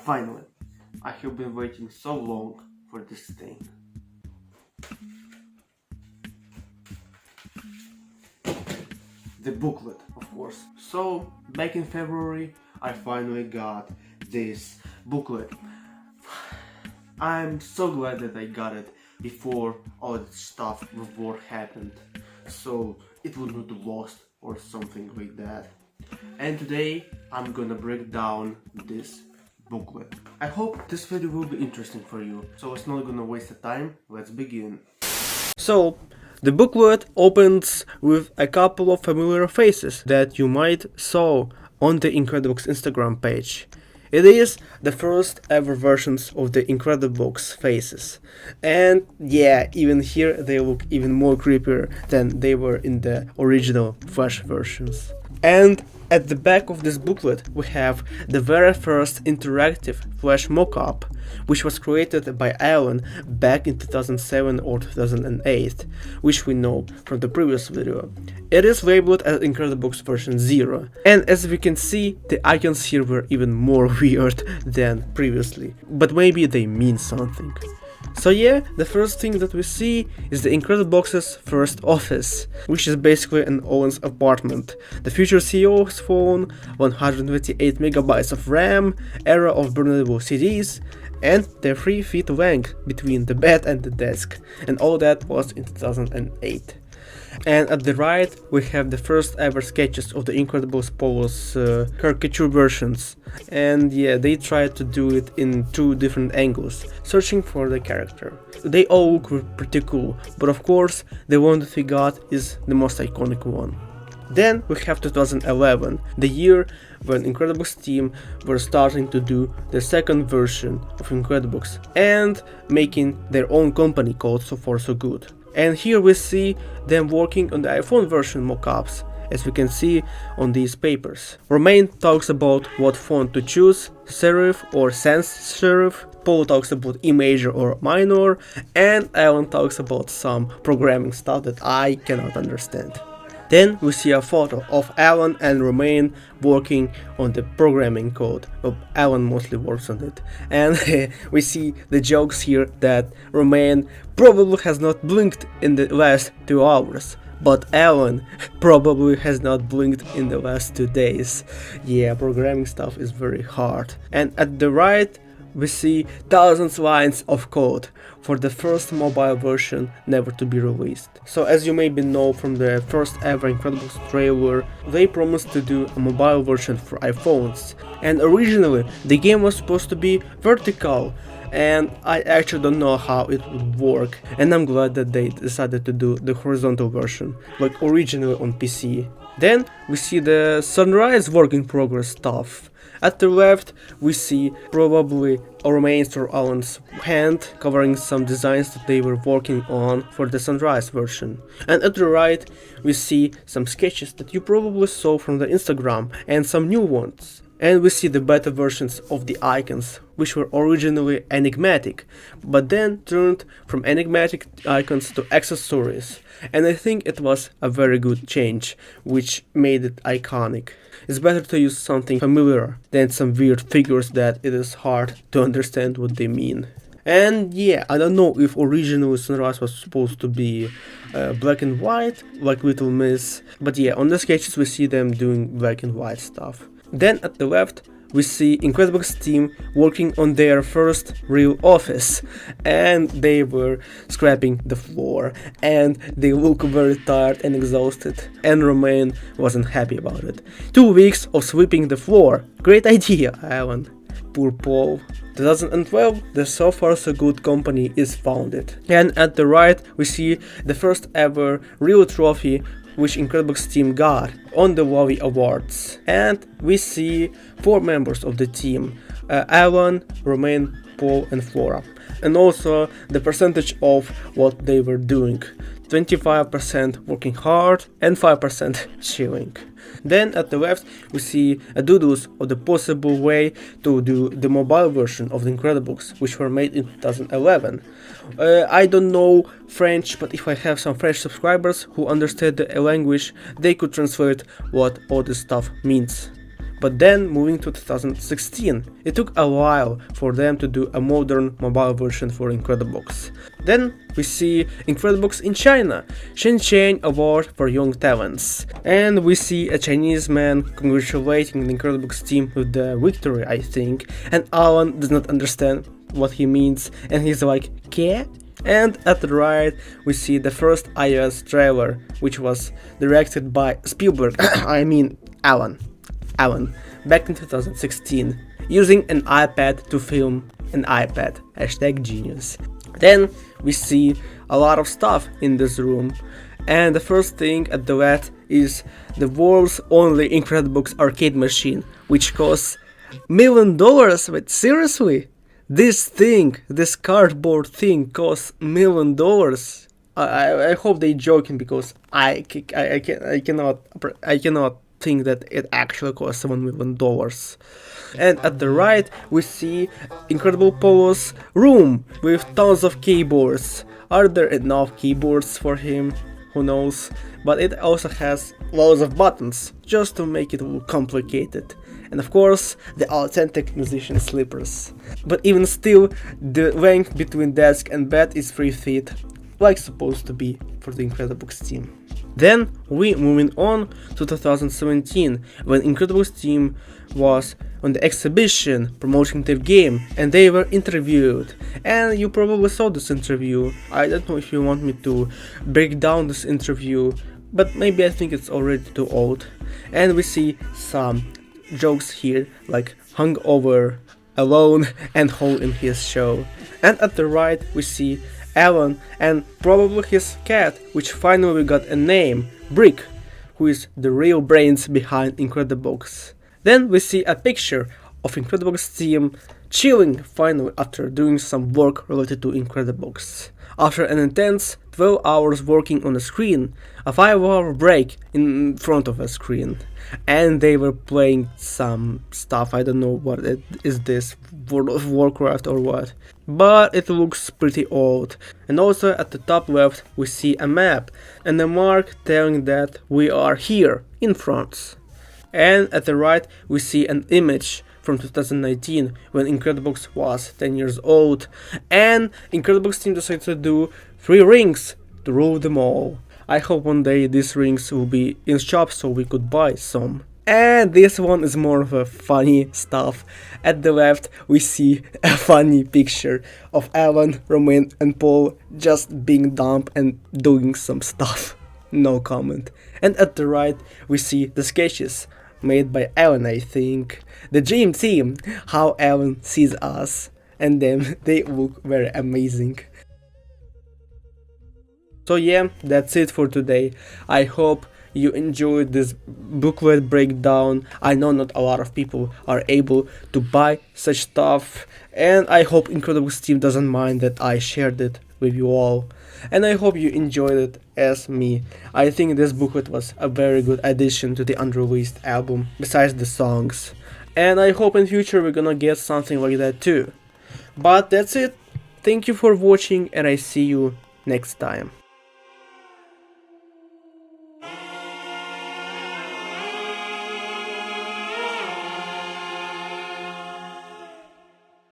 Finally, I have been waiting so long for this thing. The booklet, of course. So, back in February, I finally got this booklet. I'm so glad that I got it before all that stuff with war happened, so it would not be lost or something like that. And today I'm gonna break down this booklet. I hope this video will be interesting for you, so it's not gonna waste the time. Let's begin. So, the booklet opens with a couple of familiar faces that you might saw on the Incredibox Instagram page. It is the first ever versions of the Incredibox faces. And yeah, even here they look even more creepier than they were in the original Flash versions. And at the back of this booklet we have the very first interactive Flash mockup, which was created by Alan back in 2007 or 2008, which we know from the previous video. It is labeled as Incredibox version 0, and as we can see, the icons here were even more weird than previously, but maybe they mean something. So yeah, the first thing that we see is the Incredibox's first office, which is basically an Owen's apartment, the future CEO's phone, 128 megabytes of RAM, era of burnable CDs, and the 3 feet length between the bed and the desk, and all that was in 2008. And at the right we have the first ever sketches of the Incredibox Polo's caricature versions, and yeah, they tried to do it in 2 different angles, searching for the character. They all look pretty cool, but of course the one that we got is the most iconic one. Then we have 2011, the year when Incredibox team were starting to do the second version of Incredibox and making their own company called So Far So Good. And here we see them working on the iPhone version mockups, as we can see on these papers. Romain talks about what font to choose, serif or sans serif, Paul talks about imajor or minor, and Alan talks about some programming stuff that I cannot understand. Then we see a photo of Alan and Romain working on the programming code. Well, Alan mostly works on it. And we see the jokes here that Romain probably has not blinked in the last 2 hours. But Alan probably has not blinked in the last 2 days. Yeah, programming stuff is very hard. And at the right, we see thousands lines of code for the first mobile version never to be released. So as you maybe know from the first ever Incredibox trailer, they promised to do a mobile version for iPhones. And originally the game was supposed to be vertical, and I actually don't know how it would work, and I'm glad that they decided to do the horizontal version, like originally on PC. Then we see the sunrise work in progress stuff. At the left we see probably Romain's or Alan's hand covering some designs that they were working on for the sunrise version. And at the right we see some sketches that you probably saw from the Instagram and some new ones. And we see the beta versions of the icons, which were originally enigmatic, but then turned from enigmatic icons to accessories. And I think it was a very good change, which made it iconic. It's better to use something familiar than some weird figures that it is hard to understand what they mean. And yeah, I don't know if originally Sunrise was supposed to be black and white, like Little Miss, but yeah, on the sketches we see them doing black and white stuff. Then at the left we see Incredibox team working on their first real office, and they were scraping the floor, and they look very tired and exhausted, and Romain wasn't happy about it. 2 weeks of sweeping the floor, great idea, Alan. Poor Paul. 2012, the So Far So Good company is founded, and at the right we see the first ever real trophy which Incredibox team got on the WoWy Awards. And we see 4 members of the team, Alan, Romain, Paul and Flora. And also the percentage of what they were doing. 25% working hard and 5% chilling. Then at the left we see a doodles of the possible way to do the mobile version of the Incredibox, which were made in 2011. I don't know French, but if I have some French subscribers who understand the language, they could translate what all this stuff means. But then, moving to 2016, it took a while for them to do a modern mobile version for Incredibox. Then we see Incredibox in China, Shenzhen Award for Young Talents. And we see a Chinese man congratulating the Incredibox team with the victory, I think. And Alan does not understand what he means, and he's like, "Cat?" And at the right, we see the first iOS trailer, which was directed by Spielberg, I mean Alan, back in 2016, using an iPad to film an iPad, #genius. Then we see a lot of stuff in this room, and the first thing at the left is the world's only Incredibox arcade machine, which costs $1 million, but seriously? This cardboard thing costs $1 million. I hope they joking, because I cannot think that it actually costs $1 million. And at the right we see Incredible Polo's room with tons of keyboards. Are there enough keyboards for him? Who knows? But it also has loads of buttons, just to make it look complicated. And of course, the authentic musician slippers. But even still, the length between desk and bed is 3 feet, like supposed to be for the Incredibox team. Then we moving on to 2017, when Incredibox team was on the exhibition promoting their game, and they were interviewed. And you probably saw this interview. I don't know if you want me to break down this interview, but maybe I think it's already too old. And we see some jokes here, like hungover, alone, and hole in his show. And at the right we see Alan and probably his cat, which finally got a name, Brick, who is the real brains behind Incredibox. Then we see a picture of Incredibox team chilling finally after doing some work related to Incredibox. After an intense 12 hours working on a screen, a 5-hour break in front of a screen, and they were playing some stuff. I don't know what it is, this World of Warcraft or what, but it looks pretty old. And also at the top left we see a map and a mark telling that we are here in France. And at the right we see an image from 2019, when Incredibox was 10 years old, and Incredibox team decided to do 3 rings to rule them all. I hope one day these rings will be in shops so we could buy some. And this one is more of a funny stuff. At the left we see a funny picture of Alan, Romain and Paul just being dumb and doing some stuff. No comment. And at the right we see the sketches made by Alan, I think. The dream team, how Alan sees us, and then they look very amazing. So yeah, that's it for today. I hope you enjoyed this booklet breakdown. I know not a lot of people are able to buy such stuff, and I hope Incredibox team doesn't mind that I shared it with you all. And I hope you enjoyed it as me. I think this booklet was a very good addition to the unreleased album, besides the songs. And I hope in future we're gonna get something like that too. But that's it. Thank you for watching, and I see you next time.